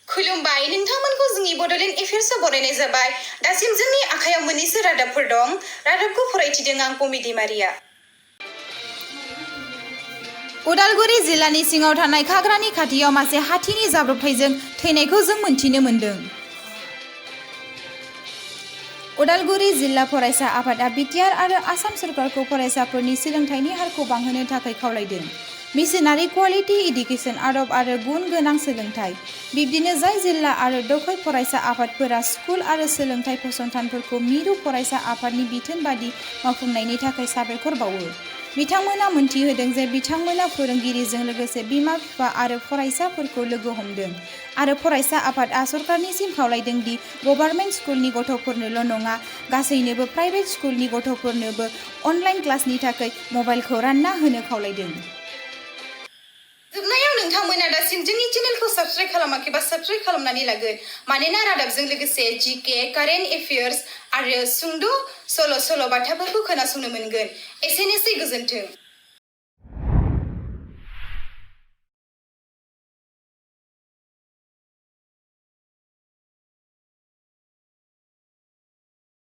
खुलुमबाय नोंथांमोनखौ जोंनि बड'लेण्ड एफेयार्सआव बरायनाय जाबाय दासिम जोंनि आखायाव मोननैसो रादाबफोर दं रादाबखौ फरायथिदों आं पमिदि मारिया उदालगुरि जिल्लानि सिङाव थानाय खाग्रानि खाथियाव मासे हाथिनि जाब्रबथायजों थैनायखौ जों मोनथिनो मोन्दों। उदालगुरि जिल्ला फरायसा आफादा बिटिआर आरो आसाम सरकारखौ फरायसाफोरनि सोलोंथाइनि हारखौ बांहोनो थाखाय खावलायदों। मिशनारि क्वालिटि इडुकेसन आदब आरो गुन गोनां सोलोंथाइ। बिब्दिनो जाय जिल्ला आरो दखल फरायसा आफादफोरा स्कुल आरो सोलोंथाइ फसंथानफोरखौ मिरु फरायसा आफादनि बिथोन बादि मावफुंनायनि थाखाय साबायखर बावो। बिथांमोना मोनथिहोदों जे बिथांमोना फोरोंगिरिजों लोगोसे बिमा बिफा आरो फरायसाफोरखौ लोगो हमदों आरो फरायसा आफादआ सरकारनिसिम खावलायदों दि गभार्नमेन्ट स्कुलनि गथ'फोरनोल' नङा गासैनोबो प्राइभेट स्कुलनि गथ'फोरनोबो अनलाइन क्लासनि थाखाय मबाइलखौ रानना होनो खावलायदों। जोबनायाव नोंथांमोना दासिम जोंनि चेनेलखौ साबस्क्राइब खालामाखैबा साबस्क्राइब खालामनानै लागोन मानोना रादाबजों लोगोसे जिके कारेन्ट एफेयार्स आरो सुंद' सल' बाथाफोरखौ खोनासंनो मोनगोन। एसेनोसै गोजोन्थों।